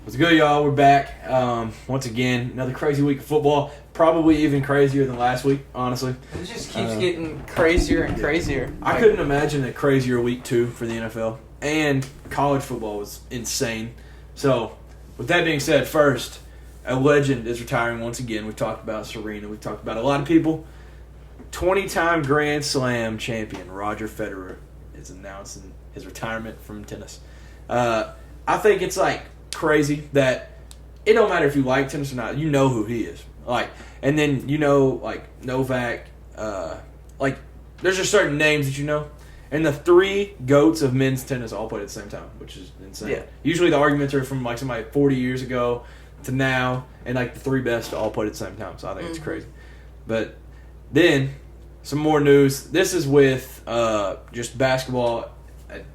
What's good, y'all? We're back. Once again, another crazy week of football. Probably even crazier than last week, honestly. It just keeps getting crazier and crazier. I couldn't imagine a crazier week 2 for the NFL. And college football was insane. So, with that being said, first, a legend is retiring once again. We've talked about Serena. We've talked about a lot of people. 20-time Grand Slam champion Roger Federer is announcing his retirement from tennis. I think it's crazy that it don't matter if you like tennis or not. You know who he is. And then Novak. There's just certain names that you know. And the 3 GOATs of men's tennis all played at the same time, which is insane. Yeah. Usually the arguments are from somebody 40 years ago to now, and the 3 best all played at the same time. So I think it's crazy. But then some more news. This is with just basketball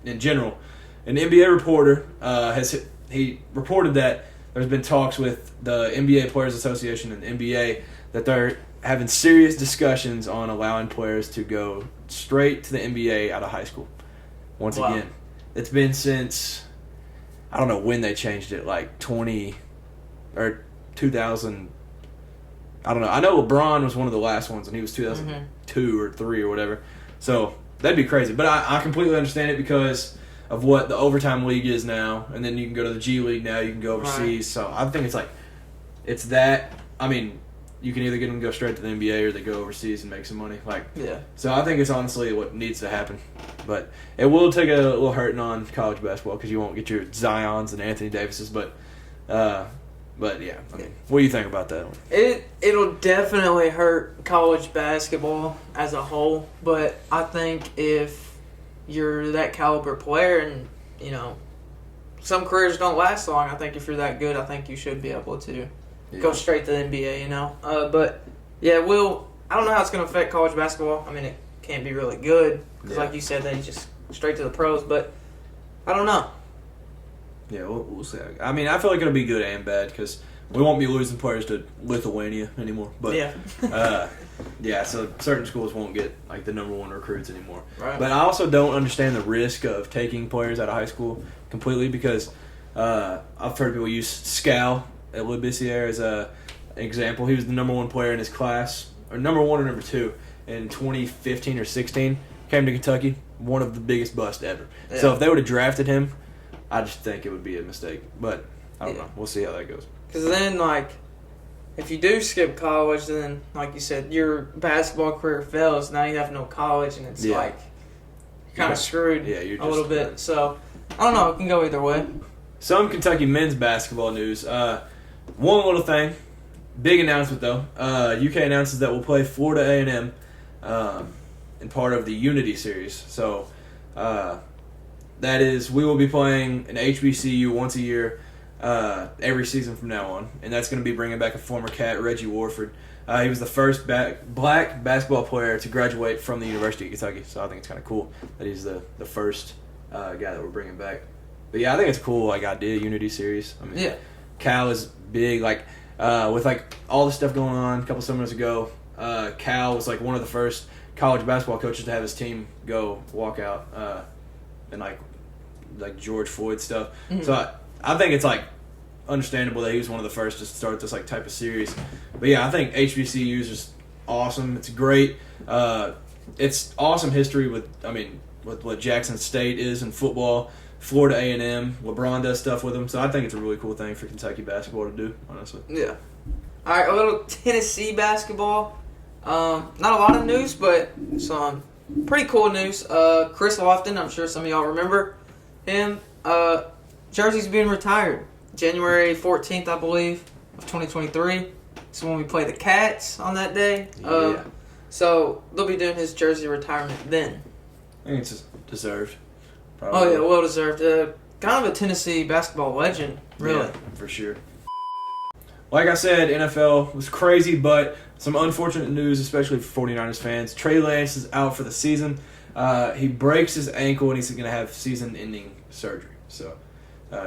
in general. An NBA reporter he reported that there's been talks with the NBA Players Association and the NBA that they're having serious discussions on allowing players to go straight to the NBA out of high school. Once again, it's been since, I don't know when they changed it, 2000 I don't know. I know LeBron was one of the last ones, and he was 2002 or 3 or whatever. So that'd be crazy. But I completely understand it because of what the overtime league is now, and then you can go to the G League now. You can go overseas. Right. So I think it's that. I mean, you can either get them to go straight to the NBA or they go overseas and make some money. So I think it's honestly what needs to happen. But it will take a little hurting on college basketball because you won't get your Zions and Anthony Davises. But yeah, what do you think about that one? It'll definitely hurt college basketball as a whole. But I think if you're that caliber player and, some careers don't last long. I think if you're that good, I think you should be able to go straight to the NBA, But, yeah, I don't know how it's going to affect college basketball. I mean, it can't be really good because, like you said, they just straight to the pros. But I don't know. Yeah, we'll see. I mean, I feel like it'll be good and bad because we won't be losing players to Lithuania anymore. But so certain schools won't get the number 1 recruits anymore. Right. But I also don't understand the risk of taking players out of high school completely because I've heard people use Scal at Libissiere as an example. He was the number 1 player in his class, or number 1 or number 2 in 2015 or 16. Came to Kentucky, one of the biggest busts ever. Yeah. So if they would have drafted him, I just think it would be a mistake. But I don't know. We'll see how that goes. Because then, if you do skip college, then, like you said, your basketball career fails. Now you have no college, and it's you're kind of screwed a little bit. So, I don't know. It can go either way. Some Kentucky men's basketball news. One little thing. Big announcement, though. UK announces that we'll play Florida A&M in part of the Unity Series. So, that is, we will be playing an HBCU once a year every season from now on. And that's going to be bringing back a former Cat, Reggie Warford. He was the first black basketball player to graduate from the University of Kentucky. So I think it's kind of cool that he's the first guy that we're bringing back. But yeah, I think it's a cool idea, Unity Series. I mean, Cal is big. With all the stuff going on a couple summers ago, Cal was one of the first college basketball coaches to have his team go walk out and George Floyd stuff. Mm-hmm. So I think it's understandable that he was one of the first to start this type of series. But yeah, I think HBCU is just awesome. It's great. It's awesome history with what Jackson State is in football. Florida A&M, LeBron does stuff with them. So I think it's a really cool thing for Kentucky basketball to do, honestly. Yeah. All right, a little Tennessee basketball. Not a lot of news, but some pretty cool news. Chris Lofton, I'm sure some of y'all remember him. Jersey's being retired. January 14th, I believe, of 2023. So when we play the Cats on that day. So they'll be doing his jersey retirement then. I think it's just deserved. Probably. Oh, yeah, well deserved. Kind of a Tennessee basketball legend, really. Yeah, for sure. Like I said, NFL was crazy, but some unfortunate news, especially for 49ers fans. Trey Lance is out for the season. He breaks his ankle, and he's going to have season-ending surgery. So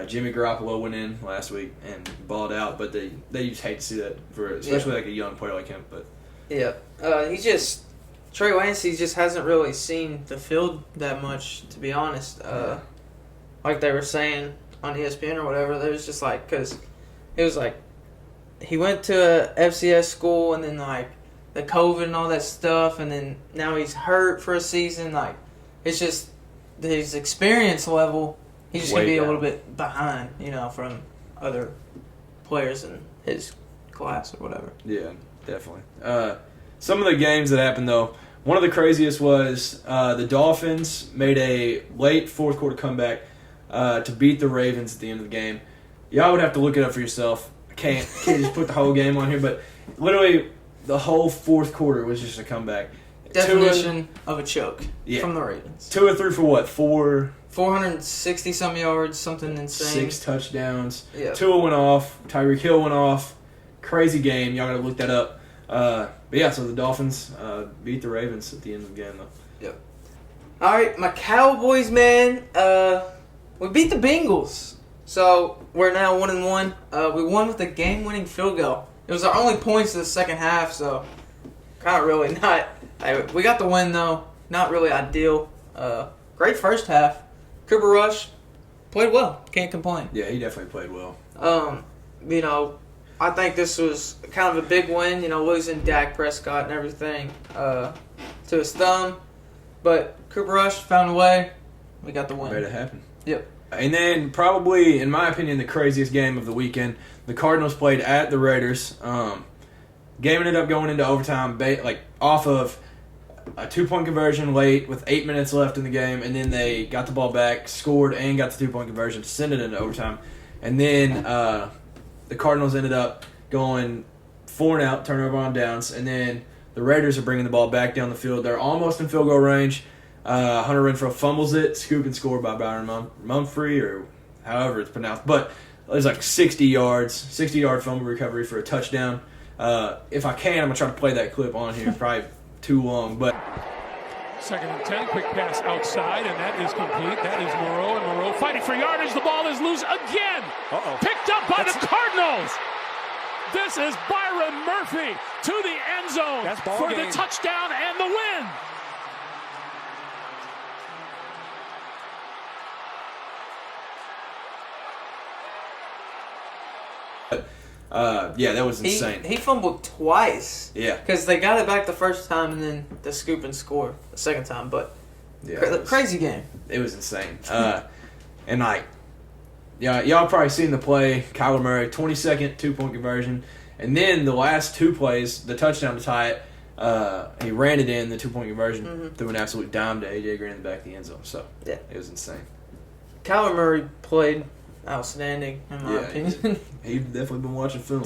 Jimmy Garoppolo went in last week and balled out, but they just hate to see that, especially a young player like him. But yeah, Trey Lance, he just hasn't really seen the field that much, to be honest. Like they were saying, on ESPN or whatever. There was just like, because it was like he went to a FCS school and then like the COVID and all that stuff, and then now he's hurt for a season. Like, it's just his experience level. He's just going to be a little bit behind, from other players in his class or whatever. Yeah, definitely. Some of the games that happened, though, one of the craziest was the Dolphins made a late fourth quarter comeback to beat the Ravens at the end of the game. Y'all would have to look it up for yourself. I can't just put the whole game on here, but literally the whole fourth quarter was just a comeback. Definition of a choke from the Ravens. 2 or 3 for what? 460-some yards, something insane. 6 touchdowns. Yeah. Tua went off. Tyreek Hill went off. Crazy game. Y'all got to look that up. But yeah, so the Dolphins beat the Ravens at the end of the game, though. Yep. All right, my Cowboys, man. We beat the Bengals. So we're now 1-1. We won with a game-winning field goal. It was our only points in the second half, so kind of really not. We got the win, though. Not really ideal. Great first half. Cooper Rush played well. Can't complain. Yeah, he definitely played well. I think this was kind of a big win, losing Dak Prescott and everything to his thumb. But Cooper Rush found a way. We got the win. Made it happen. Yep. And then probably, in my opinion, the craziest game of the weekend, the Cardinals played at the Raiders. Game ended up going into overtime off of a 2-point conversion late with 8 minutes left in the game, and then they got the ball back, scored, and got the 2-point conversion to send it into overtime. And then the Cardinals ended up going 4-and-out, turnover on downs, and then the Raiders are bringing the ball back down the field. They're almost in field goal range. Hunter Renfrow fumbles it, scoop and score by Byron Mumphrey, or however it's pronounced. But it was like 60-yard fumble recovery for a touchdown. If I can, I'm going to try to play that clip on here. Probably too long, but... 2nd and 10, quick pass outside, and that is complete. That is Moreau, and Moreau fighting for yardage. The ball is loose again. Picked up by the Cardinals. This is Byron Murphy to the end zone for the touchdown and the win. Yeah, that was insane. He fumbled twice. Yeah. Because they got it back the first time and then the scoop and score the second time. But crazy game. It was insane. And y'all probably seen the play. Kyler Murray, 22nd 2-point conversion. And then the last 2 plays, the touchdown to tie it, he ran it in, the 2-point conversion, threw an absolute dime to A.J. Green in the back of the end zone. So, yeah, it was insane. Kyler Murray played outstanding, in my opinion. He's definitely been watching film.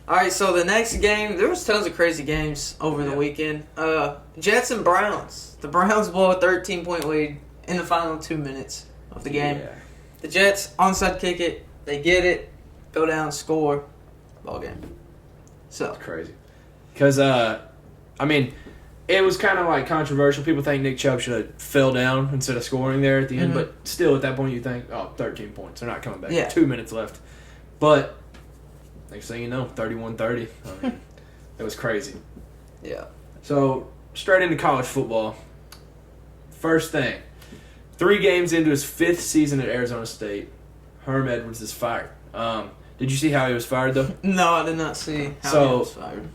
All right, so the next game, there was tons of crazy games over the weekend. Jets and Browns. The Browns blow a 13-point lead in the final 2 minutes of the game. Yeah. The Jets onside kick it. They get it, go down, score, ball game. So it's crazy. Because, it was kind of like controversial. People think Nick Chubb should have fell down instead of scoring there at the end. But still, at that point, you think, 13 points. They're not coming back. Yeah. 2 minutes left. But next thing you know, 31-30. It was crazy. Yeah. So, straight into college football. First thing, 3 games into his 5th season at Arizona State, Herm Edwards is fired. Did you see how he was fired, though? No, I did not see how he was fired.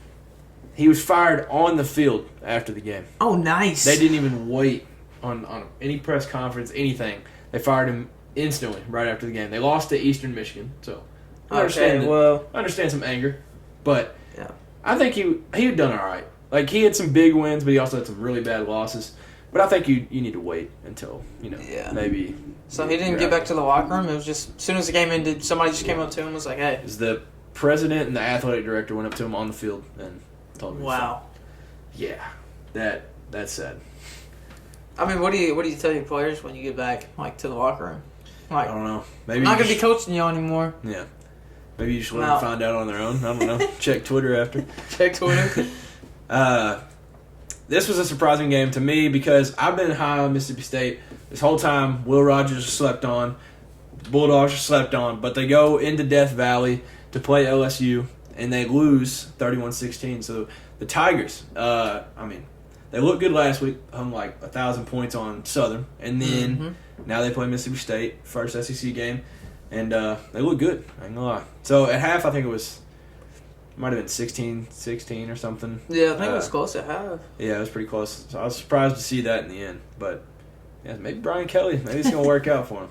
He was fired on the field after the game. Oh, nice. They didn't even wait on any press conference, anything. They fired him instantly right after the game. They lost to Eastern Michigan, so I understand some anger. But yeah, I think he had done all right. Like, he had some big wins, but he also had some really bad losses. But I think you need to wait until, maybe. So he didn't get back to the locker room? It was just, as soon as the game ended, somebody just came up to him and was like, hey. The president and the athletic director went up to him on the field and told him. Wow. Yeah, that's sad. I mean, what do you tell your players when you get back, to the locker room? I don't know. Maybe I'm not going to be coaching you anymore. Yeah. Maybe you should let them find out on their own. I don't know. Check Twitter after. Check Twitter. This was a surprising game to me because I've been high on Mississippi State this whole time. Will Rogers is slept on. The Bulldogs are slept on. But they go into Death Valley to play LSU, and they lose 31-16. So the Tigers, they looked good last week, hung like 1,000 points on Southern, and then now they play Mississippi State, first SEC game, and they look good. I ain't gonna lie. So at half, I think it might have been 16-16 or something. Yeah, I think it was close at half. Yeah, it was pretty close. So I was surprised to see that in the end, but yeah, maybe Brian Kelly, maybe it's gonna work out for him.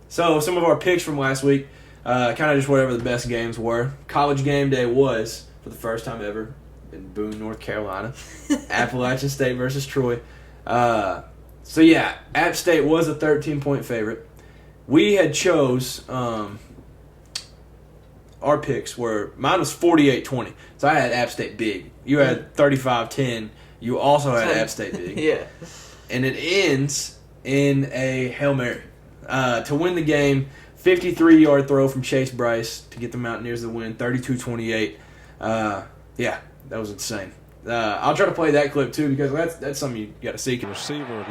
So some of our picks from last week, kind of just whatever the best games were. College game day was, for the first time ever, in Boone, North Carolina. Appalachian State versus Troy. So yeah, App State was a 13-point favorite. We had chose, our picks were, mine was 48-20. So I had App State big. You had 35-10. You also had App State big. Yeah. And it ends in a Hail Mary. To win the game, 53-yard throw from Chase Bryce to get the Mountaineers the win, 32-28. Yeah, that was insane. I'll try to play that clip too because that's something you got to see. Receiver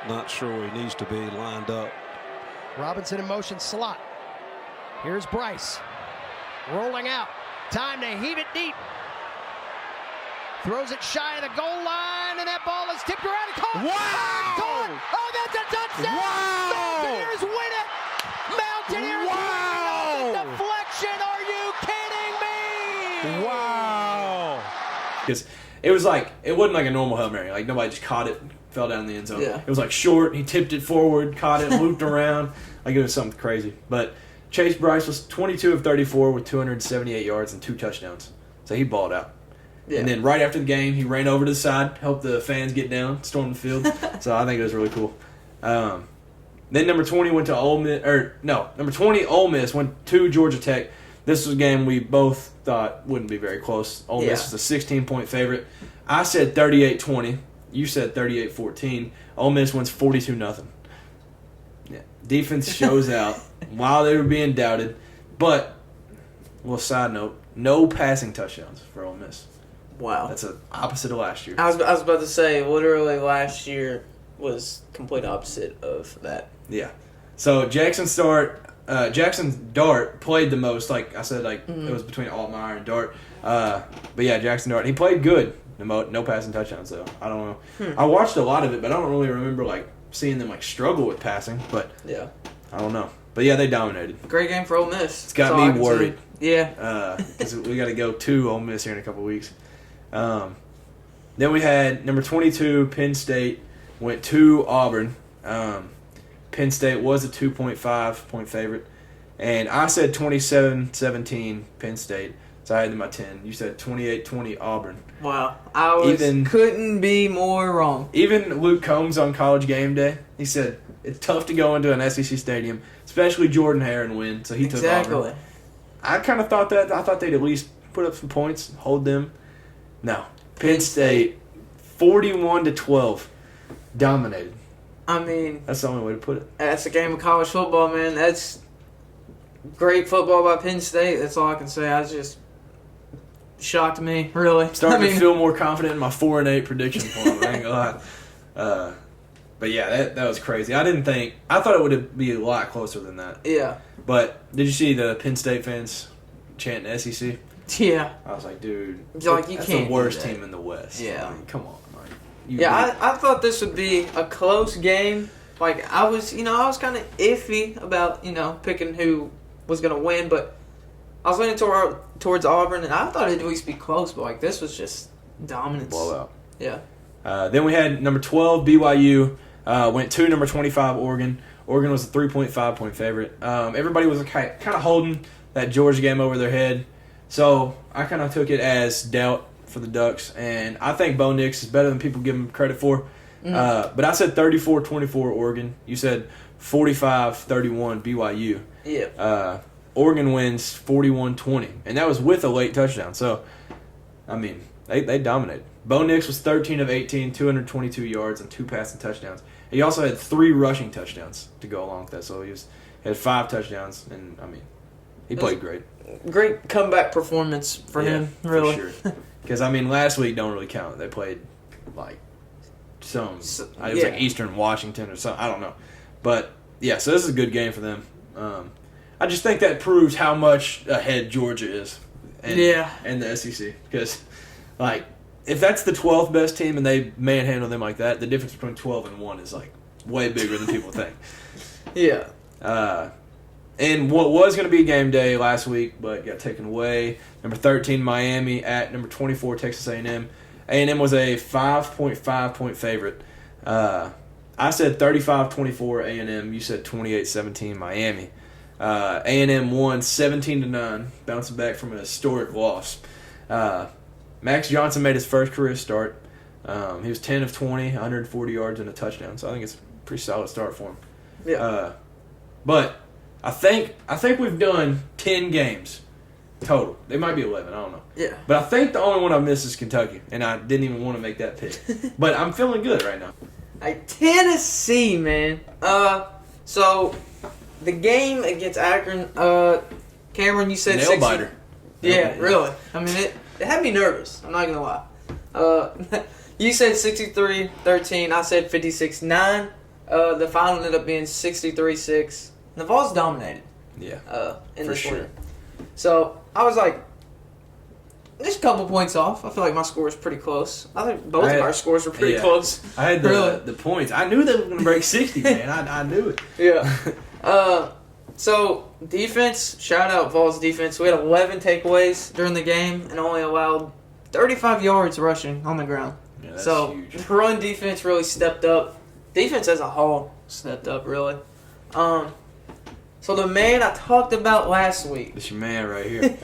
not sure where he needs to be lined up. Robinson in motion slot. Here's Bryce. Rolling out. Time to heave it deep. Throws it shy of the goal line, and that ball is tipped around and caught. Wow! Oh, that's a touchdown! Wow! Mountaineers win it! Mountaineers win it! Deflection, are you kidding me? Wow! Because it wasn't like a normal Hail Mary. Like nobody just caught it and fell down in the end zone. Yeah. It was like short. He tipped it forward, caught it, looped around. Like it was something crazy. But Chase Bryce was 22 of 34 with 278 yards and 2 touchdowns. So he balled out. Yeah. And then right after the game, he ran over to the side, helped the fans get down, storm the field. So I think it was really cool. Then number 20 went to Ole Miss, number 20 Ole Miss went to Georgia Tech. This was a game we both thought wouldn't be very close. Ole Miss was a 16-point favorite. I said 38-20. You said 38-14. Ole Miss wins 42-0. Yeah, defense shows out while they were being doubted. But, well, side note, no passing touchdowns for Ole Miss. Wow. That's the opposite of last year. I was about to say, literally last year was complete opposite of that. Yeah. So Jackson Dart played the most. Like I said, it was between Altmaier and Dart. But yeah, Jackson Dart. He played good. No passing touchdowns though. I don't know. I watched a lot of it, but I don't really remember seeing them struggle with passing. But yeah, I don't know. But yeah, they dominated. Great game for Ole Miss. It's got me worried. Yeah. Because we got to go to Ole Miss here in a couple weeks. Then we had number 22 Penn State went to Auburn. Penn State was a 2.5-point favorite. And I said 27-17 Penn State. So I had them at 10. You said 28-20 Auburn. Wow. Couldn't be more wrong. Even Luke Combs on College Game Day, he said it's tough to go into an SEC stadium, especially Jordan Hare, and win. So he took Auburn. I kind of thought that. I thought they'd at least put up some points, hold them. No. Penn State, 41-12, dominated. I mean, that's the only way to put it. That's a game of college football, man. That's great football by Penn State. That's all I can say. I was just shocked me, really. Starting to feel more confident in my 4-8 prediction for them. I ain't gonna lie. But yeah, that was crazy. I thought it would be a lot closer than that. Yeah. But did you see the Penn State fans chanting SEC? Yeah. I was like, dude, that's the worst team in the West. Yeah. I mean, come on. I thought this would be a close game. I was kind of iffy about, picking who was going to win, but I was leaning towards Auburn, and I thought it'd at least be close, but, this was just dominance. Blowout. Yeah. Then we had number 12, BYU, went to number 25, Oregon. Oregon was a 3.5-point favorite. Everybody was kind of holding that Georgia game over their head. So I kind of took it as doubt for the Ducks, and I think Bo Nix is better than people give him credit for. But I said 34-24 Oregon. You said 45-31 BYU. Yeah. Oregon wins 41-20, and that was with a late touchdown. So, I mean, they dominated. Bo Nix was 13 of 18, 222 yards, and 2 passing touchdowns. He also had 3 rushing touchdowns to go along with that. So he had 5 touchdowns, and, I mean, he played great. Great comeback performance for him, really. For sure. Because, I mean, last week don't really count. They played, it was like Eastern Washington or something. I don't know. But, yeah, so this is a good game for them. I just think that proves how much ahead Georgia is and the SEC. Because, if that's the 12th best team and they manhandle them like that, the difference between 12 and 1 is like way bigger than people think. Yeah. And what was going to be game day last week, but got taken away. Number 13 Miami at number 24 Texas A&M. A&M was a 5.5 point favorite. I said 35-24 A&M. You said 28-17 Miami. A&M won 17-9, bouncing back from a historic loss. Max Johnson made his first career start. He was 10 of 20, 140 yards and a touchdown. So I think it's a pretty solid start for him. Yeah. But I think we've done 10 games total. They might be 11. I don't know. Yeah. But I think the only one I missed is Kentucky, and I didn't even want to make that pick. But I'm feeling good right now. Tennessee, man. So the game against Akron, Cameron, you said Nail biter. Yeah, really. I mean, it had me nervous. I'm not gonna lie. You said 63-13. I said 56-9. The final ended up being 63-6. The Vols dominated. Yeah. In for this sure. one. So I was like, just a couple points off. I feel like my score was pretty close. I think both of our scores were pretty close. I had the points. I knew they were going to break 60, man. I knew it. Yeah. So defense, shout out Vols defense. We had 11 takeaways during the game and only allowed 35 yards rushing on the ground. Yeah, that's so huge. Run defense really stepped up. Defense as a whole stepped up really. So the man I talked about last week. It's your man right here.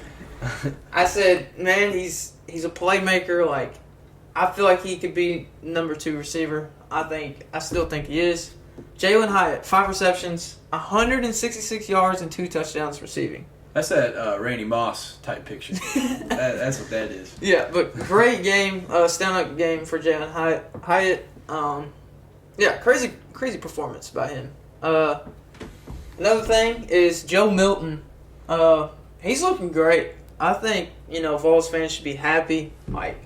I said, man, he's a playmaker. Like, I feel like he could be number 2 receiver. I still think he is. Jalen Hyatt, 5 receptions, 166 yards, and 2 touchdowns receiving. That's that Randy Moss type picture. That's what that is. Yeah, but great game, stand-up game for Jalen Hyatt. Yeah, crazy performance by him. Another thing is Joe Milton. He's looking great. I think, Vols fans should be happy. Like,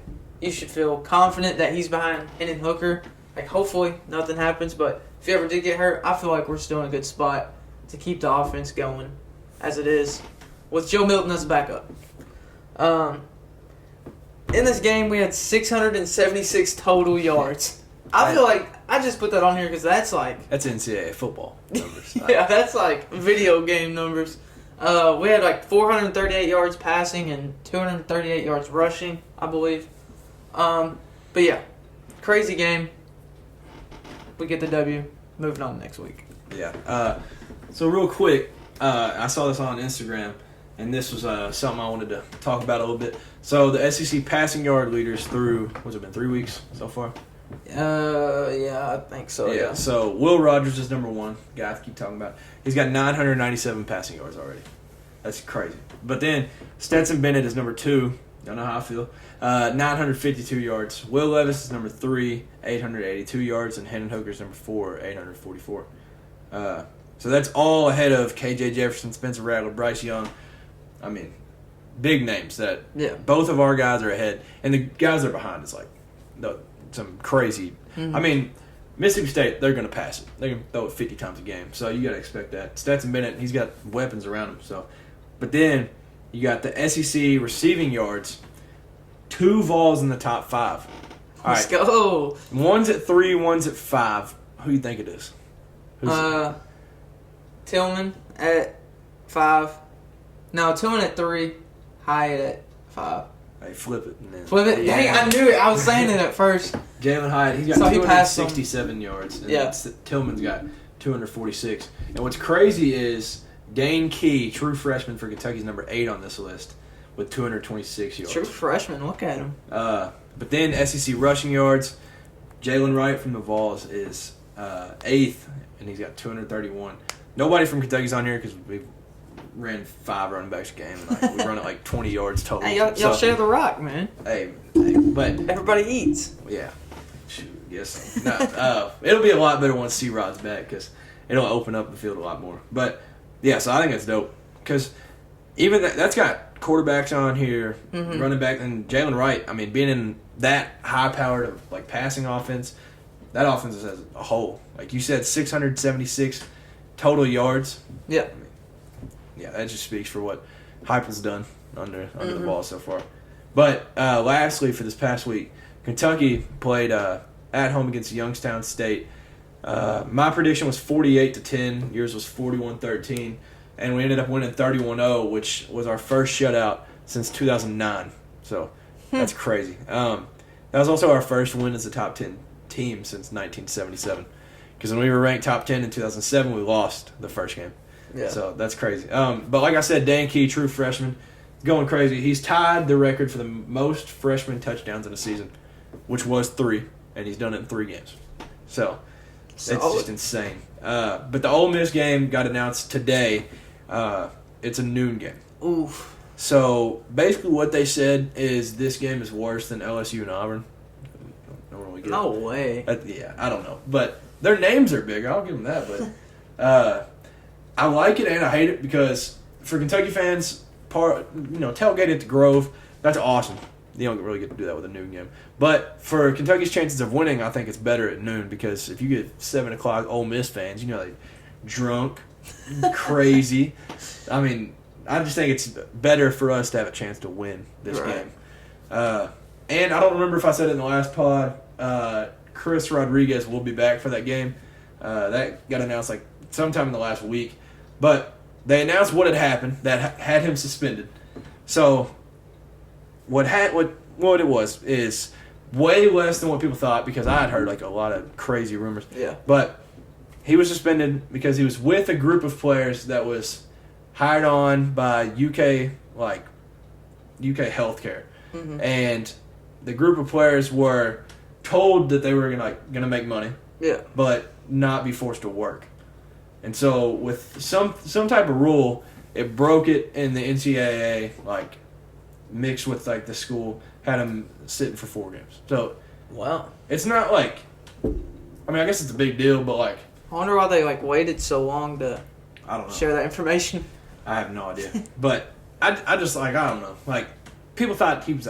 you should feel confident that he's behind Hendon Hooker. Like, hopefully nothing happens, but if he ever did get hurt, I feel like we're still in a good spot to keep the offense going as it is with Joe Milton as a backup. In this game, we had 676 total yards. I feel like I just put that on here because that's NCAA football numbers. yeah, that's like video game numbers. We had like 438 yards passing and 238 yards rushing, I believe. But yeah, crazy game. We get the W. Moving on next week. Yeah. So real quick, I saw this on Instagram, and this was something I wanted to talk about a little bit. So the SEC passing yard leaders through, what's it been, 3 weeks so far? Yeah, I think so. Yeah. So Will Rogers is number 1. Guy I keep talking about. He's got 997 passing yards already. That's crazy. But then Stetson Bennett is number 2. Don't know how I feel. 952 yards. Will Levis is number 3, 882 yards, and Hendon Hooker is number 4, 844. So that's all ahead of KJ Jefferson, Spencer Rattler, Bryce Young. I mean, big names that both of our guys are ahead, and the guys that are behind is like some crazy. Mm-hmm. I mean, Mississippi State, they're going to pass it. They're going to throw it 50 times a game, so you got to expect that. Stetson Bennett, he's got weapons around him. So, but then you got the SEC receiving yards. 2 Vols in the top 5. All Let's right. go. One's at 3, one's at 5. Who do you think it is? Tillman at 5. No, Tillman at 3. Hyatt at 5. Hey, flip it. And then, Flip it? Dang, I knew it. I was saying it at first. Jalen Hyatt, he's got 267 yards. And Tillman's got 246. And what's crazy is Dane Key, true freshman for Kentucky's number 8 on this list, with 226 yards. True freshman, look at him. But then SEC rushing yards, Jalen Wright from the Vols is 8th, and he's got 231. Nobody from Kentucky's on here because we ran 5 running backs a game. And we run it like 20 yards total. Hey, y'all share the rock, man. Hey, but everybody eats. Yeah. Shoot, yes. No, it'll be a lot better once C-Rod's back because it'll open up the field a lot more. But, yeah, so I think that's dope because even that's got quarterbacks on here, running back, and Jalen Wright. I mean, being in that high-powered like passing offense, that offense is as a whole. Like you said, 676 total yards. Yeah. I mean, yeah, that just speaks for what Heupel's done under the ball so far. But lastly, for this past week, Kentucky played at home against Youngstown State. My prediction was 48-10. Yours was 41-13. And we ended up winning 31-0, which was our first shutout since 2009. So that's crazy. That was also our first win as a top 10 team since 1977. Because when we were ranked top 10 in 2007, we lost the first game. Yeah. So that's crazy. But like I said, Dan Key, true freshman, going crazy. He's tied the record for the most freshman touchdowns in a season, which was 3, and he's done it in 3 games. So it's just insane. But the Ole Miss game got announced today. It's a noon game. Oof. So basically what they said is this game is worse than LSU and Auburn. No way. Yeah, I don't know. But their names are bigger. I'll give them that. But I like it and I hate it because for Kentucky fans, tailgate at the Grove, that's awesome. You don't really get to do that with a noon game. But for Kentucky's chances of winning, I think it's better at noon because if you get 7 o'clock Ole Miss fans, like drunk, crazy. I mean, I just think it's better for us to have a chance to win this game. And I don't remember if I said it in the last pod. Chris Rodriguez will be back for that game. That got announced like sometime in the last week. But they announced what had happened that had him suspended. So what it was is way less than what people thought because I had heard like a lot of crazy rumors. Yeah. But he was suspended because he was with a group of players that was hired on by UK Healthcare. Mm-hmm. And the group of players were told that they were gonna make money. Yeah. But not be forced to work. And so with some type of rule, it broke it in the NCAA, mixed with the school, had him sitting for 4 games. So wow. It's not I guess it's a big deal, but I wonder why they waited so long to I don't know. Share that information. I have no idea. But I just I don't know. People thought he was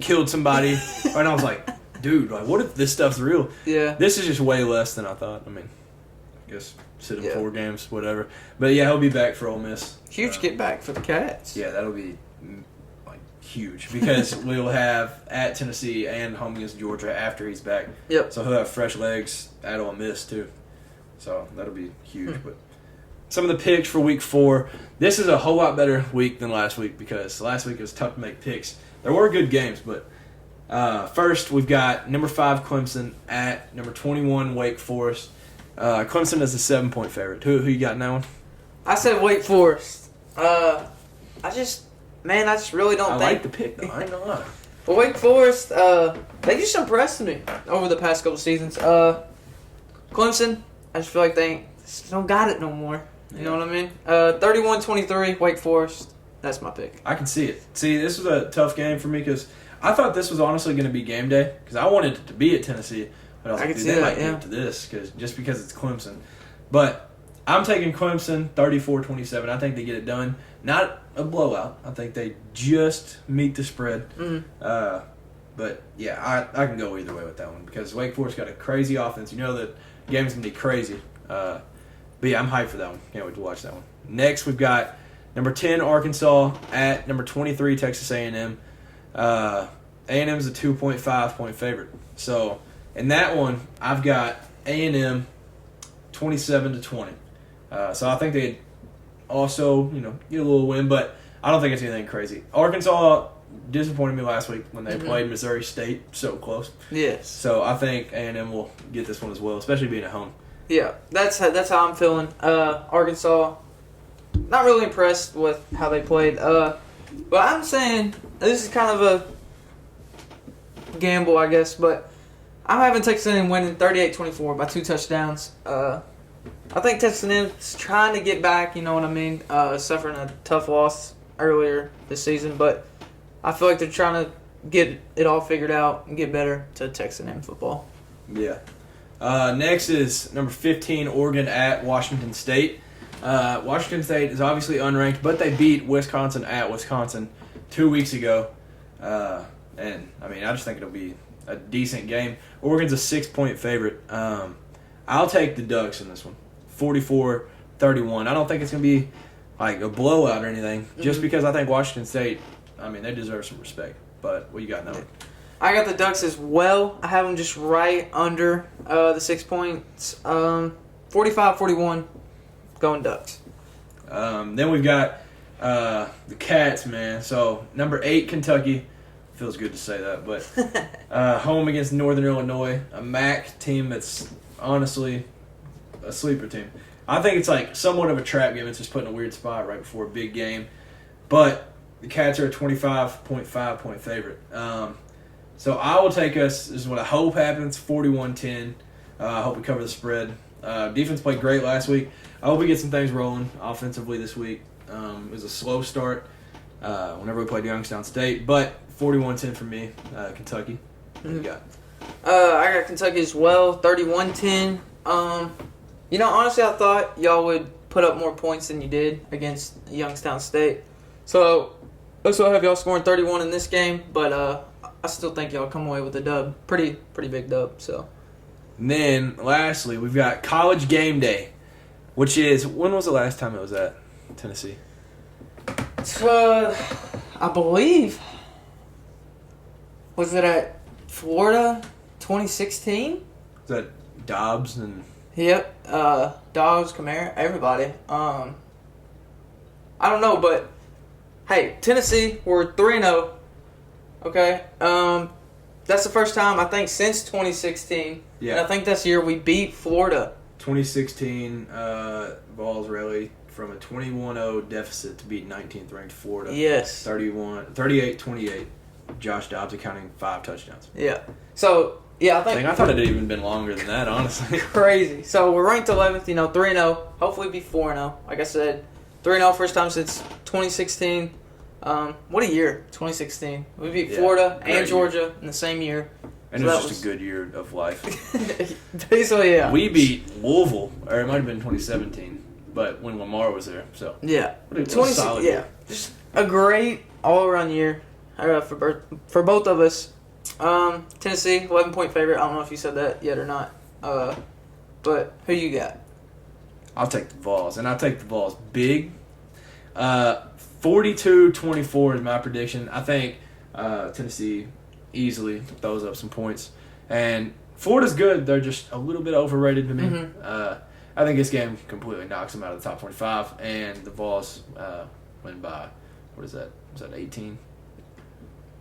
killed somebody and I was like, dude, what if this stuff's real? Yeah. This is just way less than I thought. I mean, I guess sit in 4 games, whatever. But yeah, he'll be back for Ole Miss. Huge get back for the Cats. Yeah, that'll be huge because we'll have at Tennessee and home against Georgia after he's back. Yep. So he'll have fresh legs at Ole Miss too. So that'll be huge. But some of the picks for week 4. This is a whole lot better week than last week because last week it was tough to make picks. There were good games, but first we've got number 5 Clemson at number 21 Wake Forest. Clemson is a 7-point favorite. Who you got in that one? I said Wake Forest. I just really don't think. I like the pick though. I ain't gonna lie. But Wake Forest, they just impressed me over the past couple seasons. Clemson, I just feel like they don't got it no more. You know what I mean? 31-23, Wake Forest. That's my pick. I can see it. See, this was a tough game for me because I thought this was honestly going to be game day because I wanted it to be at Tennessee. But I was like, they might get to this just because it's Clemson. But I'm taking Clemson 34-27. I think they get it done. Not a blowout. I think they just meet the spread. Mm-hmm. But, yeah, I can go either way with that one because Wake Forest got a crazy offense. You know that game's going to be crazy. But, yeah, I'm hyped for that one. Can't wait to watch that one. Next, we've got number 10, Arkansas, at number 23, Texas A&M. A&M is a 2.5-point favorite. So, in that one, I've got A&M 27-20. So, I think they also, get a little win, but I don't think it's anything crazy. Arkansas disappointed me last week when they played Missouri State so close. Yes. So, I think A&M will get this one as well, especially being at home. Yeah, that's how I'm feeling. Arkansas, not really impressed with how they played. But I'm saying this is kind of a gamble, I guess. But I'm having Texas A&M winning 38-24 by 2 touchdowns. I think Texas A&M's trying to get back. You know what I mean? Suffering a tough loss earlier this season, but I feel like they're trying to get it all figured out and get better to Texas A&M football. Yeah. Next is number 15, Oregon at Washington State. Washington State is obviously unranked, but they beat Wisconsin at Wisconsin 2 weeks ago. And, I just think it'll be a decent game. Oregon's a 6-point favorite. I'll take the Ducks in this one, 44-31. I don't think it's going to be a blowout or anything, just because I think Washington State, they deserve some respect. But what you got now? I got the Ducks as well. I have them just right under the 6 points. 45-41, going Ducks. Then we've got the Cats, man. So, number 8, Kentucky. Feels good to say that, but home against Northern Illinois, a MAC team that's honestly a sleeper team. I think it's like somewhat of a trap game. It's just put in a weird spot right before a big game. But the Cats are a 25.5 point favorite. So I will take us, this is what I hope happens, 41-10. I hope we cover the spread. Defense played great last week. I hope we get some things rolling offensively this week. It was a slow start whenever we played Youngstown State, but 41-10 for me, Kentucky. What do you got? I got Kentucky as well, 31-10. Honestly, I thought y'all would put up more points than you did against Youngstown State. So, I have y'all scoring 31 in this game, but I still think y'all come away with a dub. Pretty big dub, so. And then, lastly, we've got College Game Day, which is, when was the last time it was at Tennessee? I believe, was it at Florida 2016? Is that Dobbs and... Yep, Dobbs, Kamara, everybody. I don't know, but hey, Tennessee, we're 3-0. Okay, that's the first time I think since 2016. Yeah, and I think that's the year we beat Florida. 2016, Vols rallied from a 21-0 deficit to beat 19th ranked Florida. Yes, 38-28. Josh Dobbs accounting 5 touchdowns. Yeah, so. Yeah, I thought it had even been longer than that, honestly. Crazy. So we're ranked 11th, 3-0. Hopefully be 4-0. Like I said, 3-0 first time since 2016. What a year, 2016. We beat Florida and Georgia in the same year. And so it was just a good year of life. Basically, yeah. We beat Louisville, or it might have been 2017, but when Lamar was there. So yeah, a solid year. Just a great all-around year for both of us. Tennessee, 11-point favorite. I don't know if you said that yet or not. But who you got? I'll take the Vols, and I'll take the Vols big. 42-24 is my prediction. I think Tennessee easily throws up some points. And Florida's good. They're just a little bit overrated to me. Mm-hmm. I think this game completely knocks them out of the top 25, and the Vols win by, what is that? Is that 18?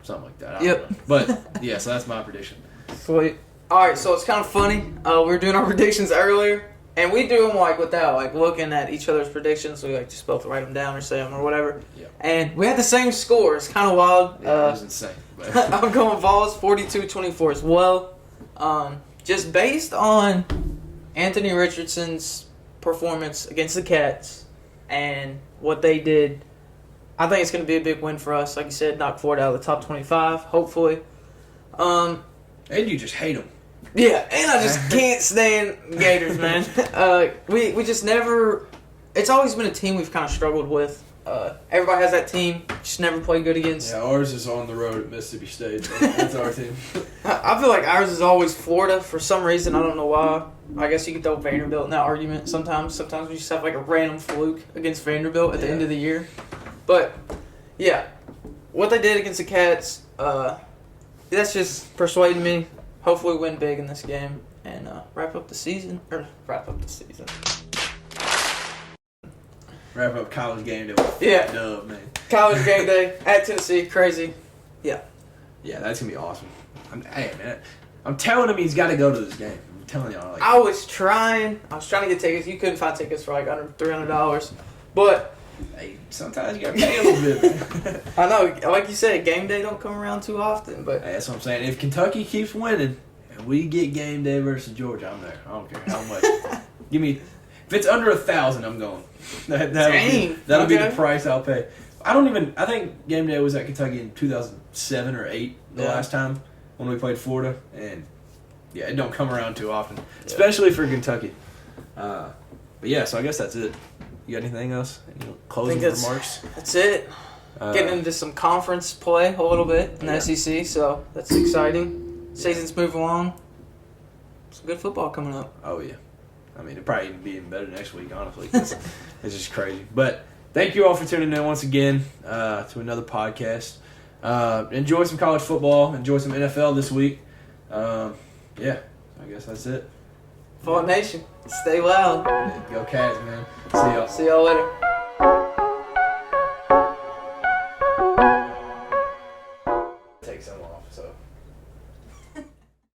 Something like that. I don't know. But, yeah, so that's my prediction. Sweet. All right, so it's kind of funny. We were doing our predictions earlier, and we do them without looking at each other's predictions. So we just both write them down or say them or whatever. Yeah. And we had the same score. It's kind of wild. Yeah, it was insane. I'm going Vols 42-24 as well. Just based on Anthony Richardson's performance against the Cats and what they did, I think it's going to be a big win for us. Like you said, knock Florida out of the top 25, hopefully. And you just hate them. Yeah, and I just can't stand Gators, man. We just never... It's always been a team we've kind of struggled with. Everybody has that team, just never played good against. Yeah, ours is on the road at Mississippi State. That's our team. I feel like ours is always Florida for some reason. I don't know why. I guess you could throw Vanderbilt in that argument sometimes. Sometimes we just have a random fluke against Vanderbilt at the end of the year. But, yeah, what they did against the Cats, that's just persuading me. Hopefully win big in this game and wrap up the season. Wrap up College Game Day with dub, man. College Game Day at Tennessee. Crazy. Yeah. Yeah, that's going to be awesome. I'm telling him he's got to go to this game. I'm telling y'all. I was trying to get tickets. You couldn't find tickets for under $300. But... Hey, sometimes you got to pay a little bit, man. I know. Like you said, game day don't come around too often. But hey, that's what I'm saying. If Kentucky keeps winning and we get game day versus Georgia, I'm there. I don't care how much. Give me... If it's under 1,000, I'm going. That'll be the price I'll pay. I think game day was at Kentucky in 2007 or 8 the last time when we played Florida. And, yeah, it don't come around too often, especially for Kentucky. But, yeah, so I guess that's it. You got anything else? Any closing remarks? That's it. Getting into some conference play a little bit in the SEC, so that's exciting. Season's moving along. Some good football coming up. Oh, yeah. I mean, it'll probably be even better next week, honestly. It's just crazy. But thank you all for tuning in once again to another podcast. enjoy some college football. Enjoy some NFL this week. Yeah, I guess that's it. Fall Nation, stay wild. Go Cats, man. See y'all. See y'all later.